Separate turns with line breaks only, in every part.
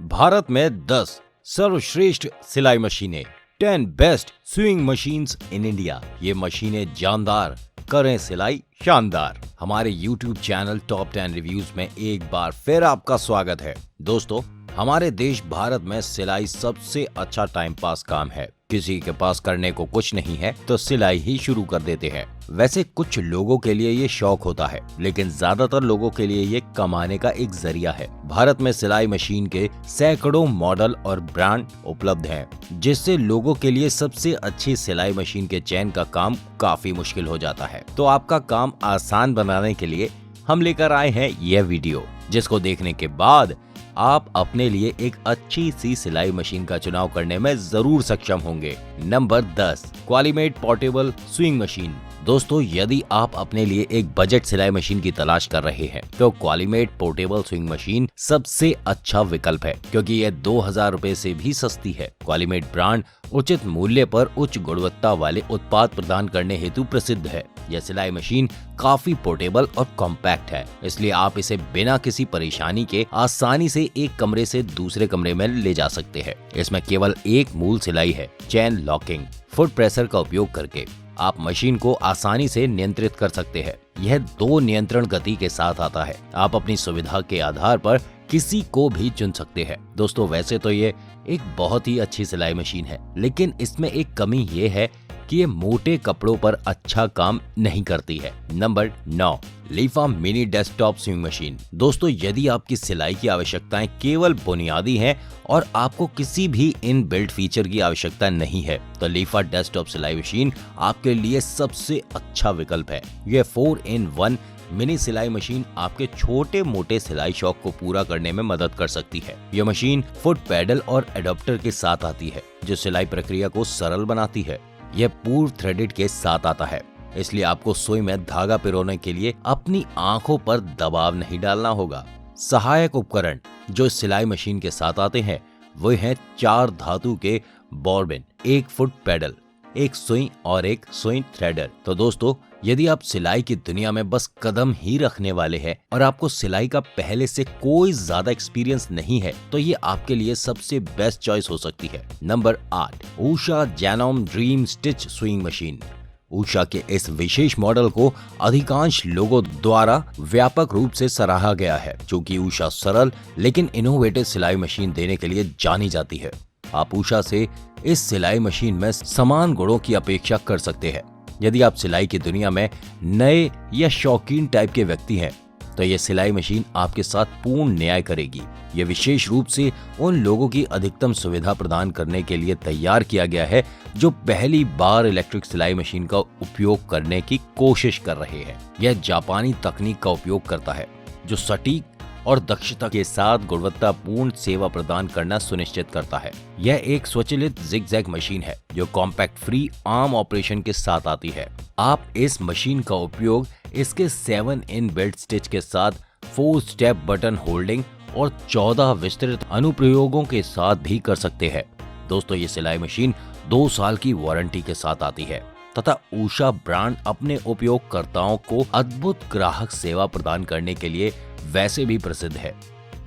भारत में 10 सर्वश्रेष्ठ सिलाई मशीनें, 10 best swing machines in India. ये मशीनें जानदार, करें सिलाई शानदार। हमारे YouTube चैनल टॉप 10 रिव्यूज में एक बार फिर आपका स्वागत है। दोस्तों, हमारे देश भारत में सिलाई सबसे अच्छा टाइम पास काम है। किसी के पास करने को कुछ नहीं है तो सिलाई ही शुरू कर देते हैं। वैसे कुछ लोगों के लिए ये शौक होता है, लेकिन ज्यादातर लोगों के लिए ये कमाने का एक जरिया है। भारत में सिलाई मशीन के सैकड़ों मॉडल और ब्रांड उपलब्ध हैं, जिससे लोगों के लिए सबसे अच्छी सिलाई मशीन के चयन का काम काफी मुश्किल हो जाता है। तो आपका काम आसान बनाने के लिए हम लेकर आए हैं यह वीडियो, जिसको देखने के बाद आप अपने लिए एक अच्छी सी सिलाई मशीन का चुनाव करने में जरूर सक्षम होंगे। Number 10, Qualimate portable sewing machine. दोस्तों, यदि आप अपने लिए एक बजट सिलाई मशीन की तलाश कर रहे हैं तो क्वालीमेट पोर्टेबल स्विंग मशीन सबसे अच्छा विकल्प है, क्योंकि यह 2000 रुपए से भी सस्ती है। क्वालीमेट ब्रांड उचित मूल्य पर उच्च गुणवत्ता वाले उत्पाद प्रदान करने हेतु प्रसिद्ध है। यह सिलाई मशीन काफी पोर्टेबल और कॉम्पैक्ट है, इसलिए आप इसे बिना किसी परेशानी के आसानी से एक कमरे से दूसरे कमरे में ले जा सकते हैं। इसमें केवल एक मूल सिलाई है। चेन लॉकिंग फुट प्रेशर का उपयोग करके आप मशीन को आसानी से नियंत्रित कर सकते हैं। यह 2 नियंत्रण गति के साथ आता है। आप अपनी सुविधा के आधार पर किसी को भी चुन सकते हैं। दोस्तों, वैसे तो ये एक बहुत ही अच्छी सिलाई मशीन है, लेकिन इसमें एक कमी ये है कि ये मोटे कपड़ों पर अच्छा काम नहीं करती है। नंबर 9, लीफा मिनी डेस्कटॉप स्विंग मशीन। दोस्तों, यदि आपकी सिलाई की आवश्यकताएं केवल बुनियादी हैं और आपको किसी भी इन बिल्ट फीचर की आवश्यकता नहीं है, तो लीफा डेस्कटॉप सिलाई मशीन आपके लिए सबसे अच्छा विकल्प है। यह 4-in-1 मिनी सिलाई मशीन आपके छोटे मोटे सिलाई शौक को पूरा करने में मदद कर सकती है। यह मशीन फुट पैडल और एडाप्टर के साथ आती है, जो सिलाई प्रक्रिया को सरल बनाती है। यह पूर्व थ्रेडेड के साथ आता है, इसलिए आपको सुई में धागा पिरोने के लिए अपनी आंखों पर दबाव नहीं डालना होगा। सहायक उपकरण जो सिलाई मशीन के साथ आते हैं वो हैं 4 धातु के बॉबिन, 1 फुट पैडल, 1 सुई और 1 सुई थ्रेडर। तो दोस्तों, यदि आप सिलाई की दुनिया में बस कदम ही रखने वाले हैं और आपको सिलाई का पहले से कोई ज्यादा एक्सपीरियंस नहीं है, तो ये आपके लिए सबसे बेस्ट चॉइस हो सकती है। Number 8, Usha Janome Dream Stitch sewing machine. Usha के इस विशेष मॉडल को अधिकांश लोगों द्वारा व्यापक रूप से सराहा गया है, क्योंकि उषा सरल लेकिन इनोवेटिव सिलाई मशीन देने के लिए जानी जाती है। आप उषा से इस सिलाई मशीन में समान गुणों की अपेक्षा कर सकते हैं। यदि आप सिलाई की दुनिया में नए या शौकीन टाइप के व्यक्ति हैं, तो यह सिलाई मशीन आपके साथ पूर्ण न्याय करेगी। यह विशेष रूप से उन लोगों की अधिकतम सुविधा प्रदान करने के लिए तैयार किया गया है जो पहली बार इलेक्ट्रिक सिलाई मशीन का उपयोग करने की कोशिश कर रहे हैं। यह जापानी तकनीक का उपयोग करता है, जो सटीक और दक्षता के साथ गुणवत्तापूर्ण सेवा प्रदान करना सुनिश्चित करता है। यह एक स्वचालित जिगजैग मशीन है जो कॉम्पैक्ट फ्री आर्म ऑपरेशन के साथ आती है। आप इस मशीन का उपयोग इसके 7-in बेल्ट स्टिच के साथ 4 स्टेप बटन होल्डिंग और 14 विस्तृत अनुप्रयोगों के साथ भी कर सकते हैं। दोस्तों, ये सिलाई मशीन 2 साल की वारंटी के साथ आती है तथा उषा ब्रांड अपने उपयोगकर्ताओं को अद्भुत ग्राहक सेवा प्रदान करने के लिए वैसे भी प्रसिद्ध है।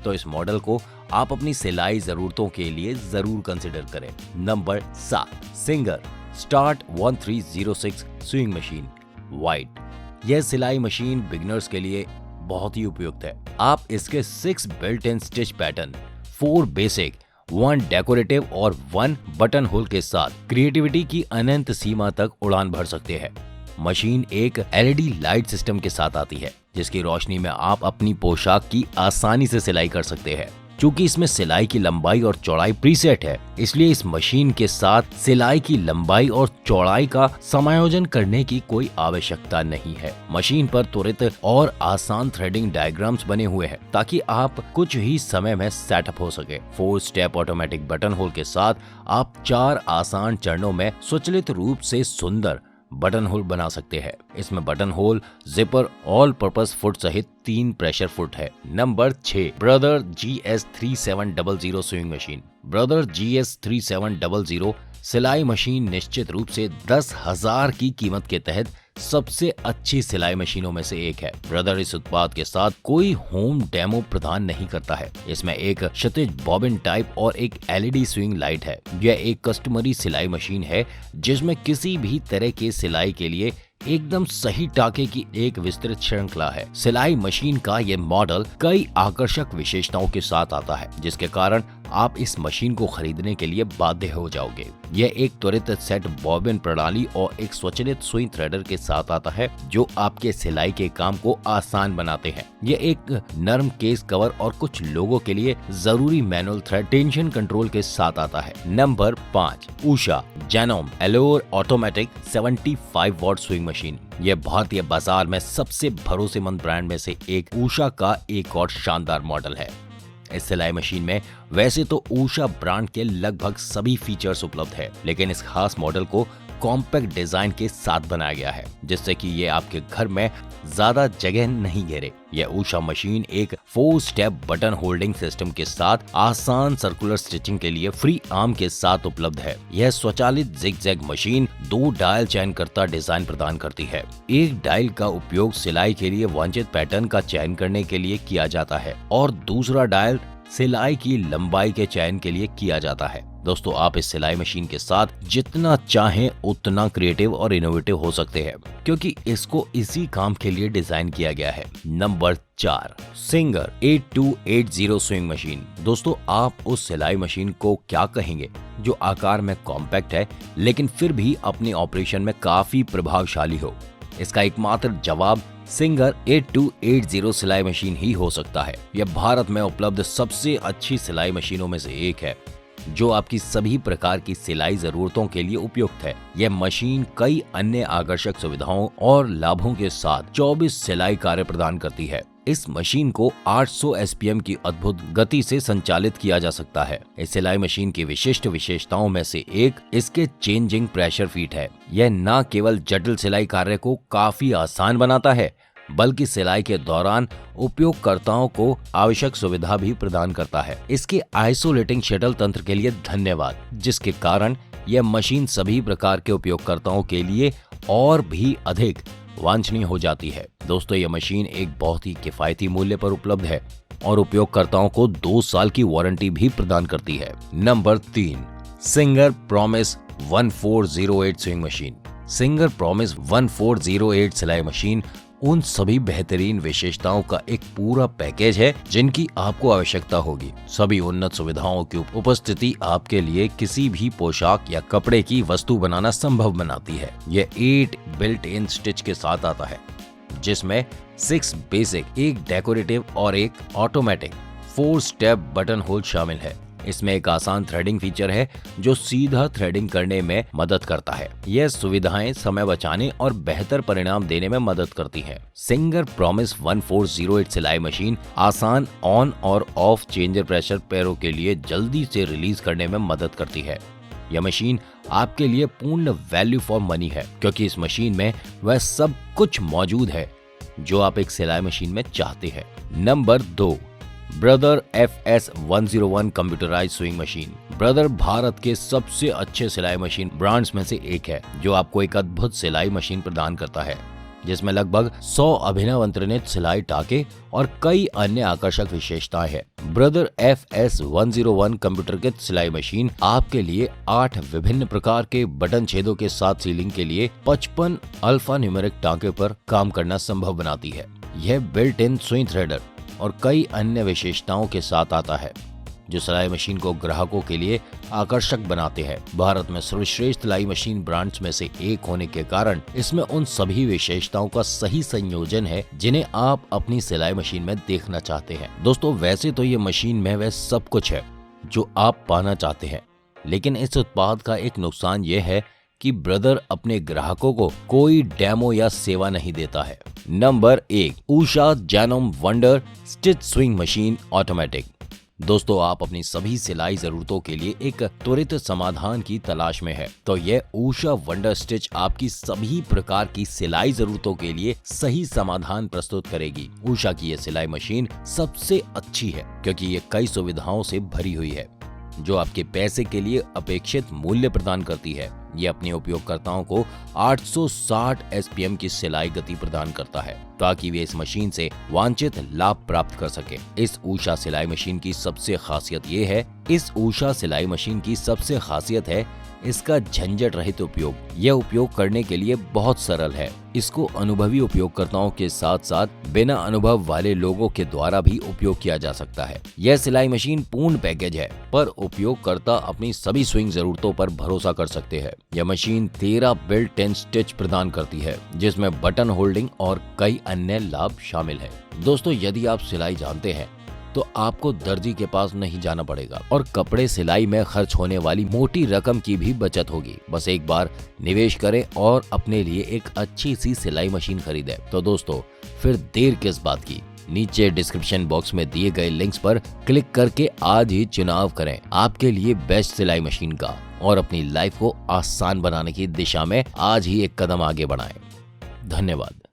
तो इस मॉडल को आप अपनी सिलाई जरूरतों के लिए जरूर कंसिडर करें। Number 7, singer start 1306 swing machine white. यह सिलाई मशीन बिगिनर्स के लिए बहुत ही उपयुक्त है। आप इसके 6 built in stitch pattern, 4 basic, 1 decorative और 1 बटन होल के साथ क्रिएटिविटी की अनंत सीमा तक उड़ान भर सकते हैं। मशीन एक LED लाइट सिस्टम के साथ आती है, जिसकी रोशनी में आप अपनी पोशाक की आसानी से सिलाई कर सकते हैं। चूंकि इसमें सिलाई की लंबाई और चौड़ाई प्रीसेट है, इसलिए इस मशीन के साथ सिलाई की लंबाई और चौड़ाई का समायोजन करने की कोई आवश्यकता नहीं है। मशीन पर त्वरित और आसान थ्रेडिंग डायग्राम्स बने हुए हैं, ताकि आप कुछ ही समय में सेटअप हो सके। 4 स्टेप ऑटोमेटिक बटन होल के साथ आप 4 आसान चरणों में स्वचालित रूप से सुंदर बटन होल बना सकते हैं। इसमें button whole, zipper, all purpose foot सहित 3 प्रेशर फुट है। Number 6, brother GS3700 swing machine. Brother GS3700 सिलाई मशीन निश्चित रूप से 10,000 की कीमत के तहत सबसे अच्छी सिलाई मशीनों में से एक है। ब्रदर इस उत्पाद के साथ कोई होम डेमो प्रदान नहीं करता है। इसमें एक क्षैतिज बॉबिन टाइप और एक LED स्विंग लाइट है। यह एक कस्टमरी सिलाई मशीन है जिसमें किसी भी तरह के सिलाई के लिए एकदम सही टाके की एक विस्तृत श्रृंखला है। सिलाई मशीन का ये मॉडल कई आकर्षक विशेषताओं के साथ आता है, जिसके कारण आप इस मशीन को खरीदने के लिए बाध्य हो जाओगे। यह एक त्वरित सेट बॉबिन प्रणाली और एक स्वचालित सुई थ्रेडर के साथ आता है, जो आपके सिलाई के काम को आसान बनाते हैं। यह एक नरम केस कवर और कुछ लोगों के लिए जरूरी मैनुअल थ्रेड टेंशन कंट्रोल के साथ आता है। Number 5, Usha Janome Allure automatic 75 watt sewing machine. यह भारतीय बाजार में सबसे भरोसेमंद ब्रांड में से एक उषा का एक और शानदार मॉडल है। इस सिलाई मशीन में वैसे तो उषा ब्रांड के लगभग सभी फीचर्स उपलब्ध है, लेकिन इस खास मॉडल को कॉम्पैक्ट डिजाइन के साथ बनाया गया है, जिससे कि ये आपके घर में ज्यादा जगह नहीं घेरे। यह उषा मशीन एक 4 स्टेप बटन होल्डिंग सिस्टम के साथ आसान सर्कुलर स्टिचिंग के लिए फ्री आर्म के साथ उपलब्ध है। यह स्वचालित जिगजैग मशीन 2 डायल चयन करता डिजाइन प्रदान करती है। एक डायल का उपयोग सिलाई के लिए वांछित पैटर्न का चयन करने के लिए किया जाता है और दूसरा डायल सिलाई की लंबाई के चयन के लिए किया जाता है। दोस्तों, आप इस सिलाई मशीन के साथ जितना चाहें उतना क्रिएटिव और इनोवेटिव हो सकते हैं, क्योंकि इसको इसी काम के लिए डिजाइन किया गया है। Number 4, singer 8280 swing machine. दोस्तों, आप उस सिलाई मशीन को क्या कहेंगे जो आकार में कॉम्पैक्ट है लेकिन फिर भी अपने ऑपरेशन में काफी प्रभावशाली हो? इसका एकमात्र जवाब सिंगर 8280 सिलाई मशीन ही हो सकता है। यह भारत में उपलब्ध सबसे अच्छी सिलाई मशीनों में से एक है, जो आपकी सभी प्रकार की सिलाई जरूरतों के लिए उपयुक्त है। यह मशीन कई अन्य आकर्षक सुविधाओं और लाभों के साथ 24 सिलाई कार्य प्रदान करती है। इस मशीन को 800 SPM की अद्भुत गति से संचालित किया जा सकता है। इस सिलाई मशीन की विशिष्ट विशेषताओं में से एक इसके चेंजिंग प्रेशर फीट है। यह न केवल जटिल सिलाई कार्य को काफी आसान बनाता है, बल्कि सिलाई के दौरान उपयोगकर्ताओं को आवश्यक सुविधा भी प्रदान करता है। इसके आइसोलेटिंग शटल तंत्र के लिए धन्यवाद, जिसके कारण यह मशीन सभी प्रकार के उपयोगकर्ताओं के लिए और भी अधिक वांछनीय हो जाती है। दोस्तों, यह मशीन एक बहुत ही किफायती मूल्य पर उपलब्ध है और उपयोगकर्ताओं को 2 साल की वारंटी भी प्रदान करती है। Number 3, singer promise 1408 swing machine. Singer promise 1408 सिलाई मशीन उन सभी बेहतरीन विशेषताओं का एक पूरा पैकेज है जिनकी आपको आवश्यकता होगी। सभी उन्नत सुविधाओं की उपस्थिति आपके लिए किसी भी पोशाक या कपड़े की वस्तु बनाना संभव बनाती है। यह 8 बिल्ट इन स्टिच के साथ आता है, जिसमें 6 बेसिक, एक डेकोरेटिव और एक ऑटोमेटिक 4 स्टेप बटन होल शामिल है। इसमें एक आसान थ्रेडिंग फीचर है जो सीधा थ्रेडिंग करने में मदद करता है। यह सुविधाएं समय बचाने और बेहतर परिणाम देने में मदद करती हैं। सिंगर प्रॉमिस 1408 सिलाई मशीन आसान ऑन और ऑफ चेंजर प्रेशर पैरों के लिए जल्दी से रिलीज करने में मदद करती है। यह मशीन आपके लिए पूर्ण वैल्यू फॉर मनी है, क्योंकि इस मशीन में वह सब कुछ मौजूद है जो आप एक सिलाई मशीन में चाहते हैं। Number 2, brother FS101 computerised swing machine. Brother Bharat के सबसे अच्छे सिलाई मशीन ब्रांड्स में से एक है, जो आपको एक अद्भुत सिलाई मशीन प्रदान करता है, जिसमें लगभग 100 अभिनव अंतर्निहित सिलाई टाके और कई अन्य आकर्षक विशेषताएं हैं। ब्रदर FS101 कंप्यूटरकृत सिलाई मशीन आपके लिए 8 विभिन्न प्रकार के बटन छेदों के साथ सीलिंग के लिए 55 अल्फा न्यूमेरिक टाके पर काम करना संभव बनाती है। यह बिल्ट इन सुई थ्रेडर और कई अन्य विशेषताओं के साथ आता है, जो सिलाई मशीन को ग्राहकों के लिए आकर्षक बनाते हैं। भारत में सर्वश्रेष्ठ सिलाई मशीन ब्रांड्स में से एक होने के कारण इसमें उन सभी विशेषताओं का सही संयोजन है जिन्हें आप अपनी सिलाई मशीन में देखना चाहते हैं। दोस्तों, वैसे तो ये मशीन में वह सब कुछ है जो आप पाना चाहते हैं, लेकिन इस उत्पाद का एक नुकसान यह है कि ब्रदर अपने ग्राहकों को कोई डेमो या सेवा नहीं देता है। Number 1, Usha Janome Wonder Stitch sewing machine automatic. दोस्तों, आप अपनी सभी सिलाई जरूरतों के लिए एक त्वरित समाधान की तलाश में है, तो यह उषा वंडर स्टिच आपकी सभी प्रकार की सिलाई जरूरतों के लिए सही समाधान प्रस्तुत करेगी। उषा की यह सिलाई मशीन सबसे अच्छी है क्योंकि ये कई सुविधाओं से भरी हुई है, जो आपके पैसे के लिए अपेक्षित मूल्य प्रदान करती है। ये अपने उपयोगकर्ताओं को 860 एसपीएम की सिलाई गति प्रदान करता है ताकि वे इस मशीन से वांछित लाभ प्राप्त कर सके। इस ऊषा सिलाई मशीन की सबसे खासियत है इसका झंझट रहित उपयोग। यह उपयोग करने के लिए बहुत सरल है। इसको अनुभवी उपयोगकर्ताओं के साथ साथ बिना अनुभव वाले लोगों के द्वारा भी उपयोग किया जा सकता है। यह सिलाई मशीन पूर्ण पैकेज है, पर उपयोगकर्ता अपनी सभी स्विंग जरूरतों पर भरोसा कर सकते हैं। यह मशीन 13 बिल्ट इन स्टिच प्रदान करती है, जिसमें बटन होल्डिंग और कई अन्य लाभ शामिल है। दोस्तों, यदि आप सिलाई जानते हैं तो आपको दर्जी के पास नहीं जाना पड़ेगा और कपड़े सिलाई में खर्च होने वाली मोटी रकम की भी बचत होगी। बस एक बार निवेश करें और अपने लिए एक अच्छी सी सिलाई मशीन खरीदें। तो दोस्तों, फिर देर किस बात की, नीचे डिस्क्रिप्शन बॉक्स में दिए गए लिंक्स पर क्लिक करके आज ही चुनाव करें आपके लिए बेस्ट सिलाई मशीन का और अपनी लाइफ को आसान बनाने की दिशा में आज ही एक कदम आगे बढ़ाएं। धन्यवाद।